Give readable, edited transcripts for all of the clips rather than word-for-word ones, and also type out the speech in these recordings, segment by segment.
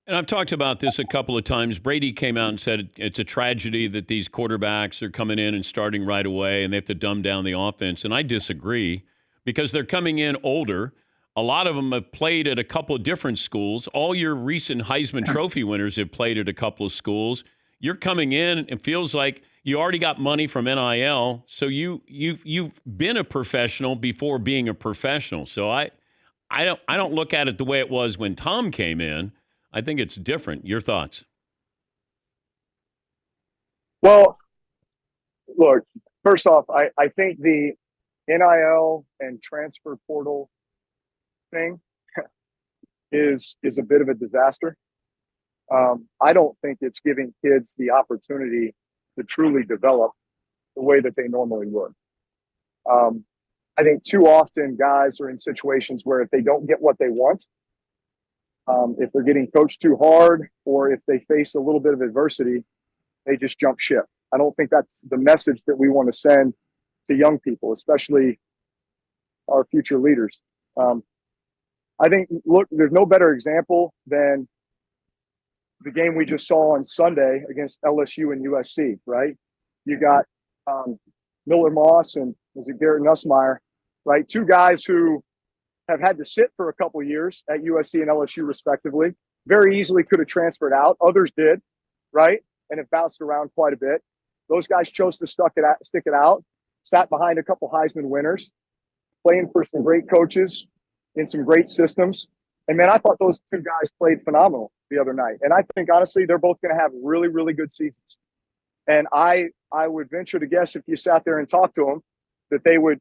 And I've talked about this a couple of times. Brady came out and said it's a tragedy that these quarterbacks are coming in and starting right away and they have to dumb down the offense. And I disagree because they're coming in older. A lot of them have played at a couple of different schools. All your recent Heisman Trophy winners have played at a couple of schools. You're coming in, it feels like you already got money from NIL, so you've been a professional before being a professional. So I don't look at it the way it was when Tom came in. I think it's different. Your thoughts? Well, look, first off, I think the NIL and transfer portal thing is a bit of a disaster. I don't think it's giving kids the opportunity to truly develop the way that they normally would. I think too often guys are in situations where if they don't get what they want, if they're getting coached too hard, or if they face a little bit of adversity, they just jump ship. I don't think that's the message that we want to send to young people, especially our future leaders. I think, look, there's no better example than the game we just saw on Sunday against LSU and USC, right? You got Miller Moss and was it Garrett Nussmeier, right? Two guys who have had to sit for a couple of years at USC and LSU respectively. Very easily could have transferred out. Others did, right? And have bounced around quite a bit. Those guys chose to stick it out, sat behind a couple Heisman winners, playing for some great coaches in some great systems. And man, I thought those two guys played phenomenal the other night. And I think honestly, they're both going to have really, really good seasons. And I would venture to guess if you sat there and talked to them that they would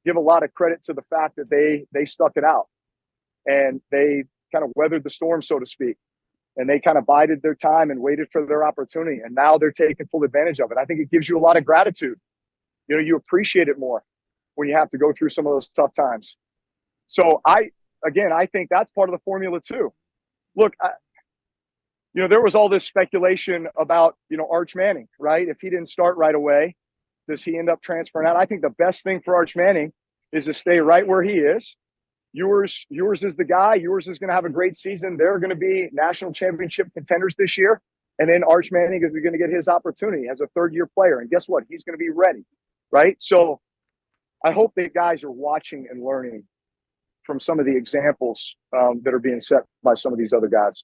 give a lot of credit to the fact that they stuck it out and they kind of weathered the storm, so to speak. And they kind of bided their time and waited for their opportunity. And now they're taking full advantage of it. I think it gives you a lot of gratitude. You know, you appreciate it more when you have to go through some of those tough times. So I think that's part of the formula too. Look, there was all this speculation about, Arch Manning, right? If he didn't start right away, does he end up transferring out? I think the best thing for Arch Manning is to stay right where he is. Yours is the guy. Yours is going to have a great season. They're going to be national championship contenders this year. And then Arch Manning is going to get his opportunity as a third-year player. And guess what? He's going to be ready, right? So I hope that guys are watching and learning from some of the examples that are being set by some of these other guys.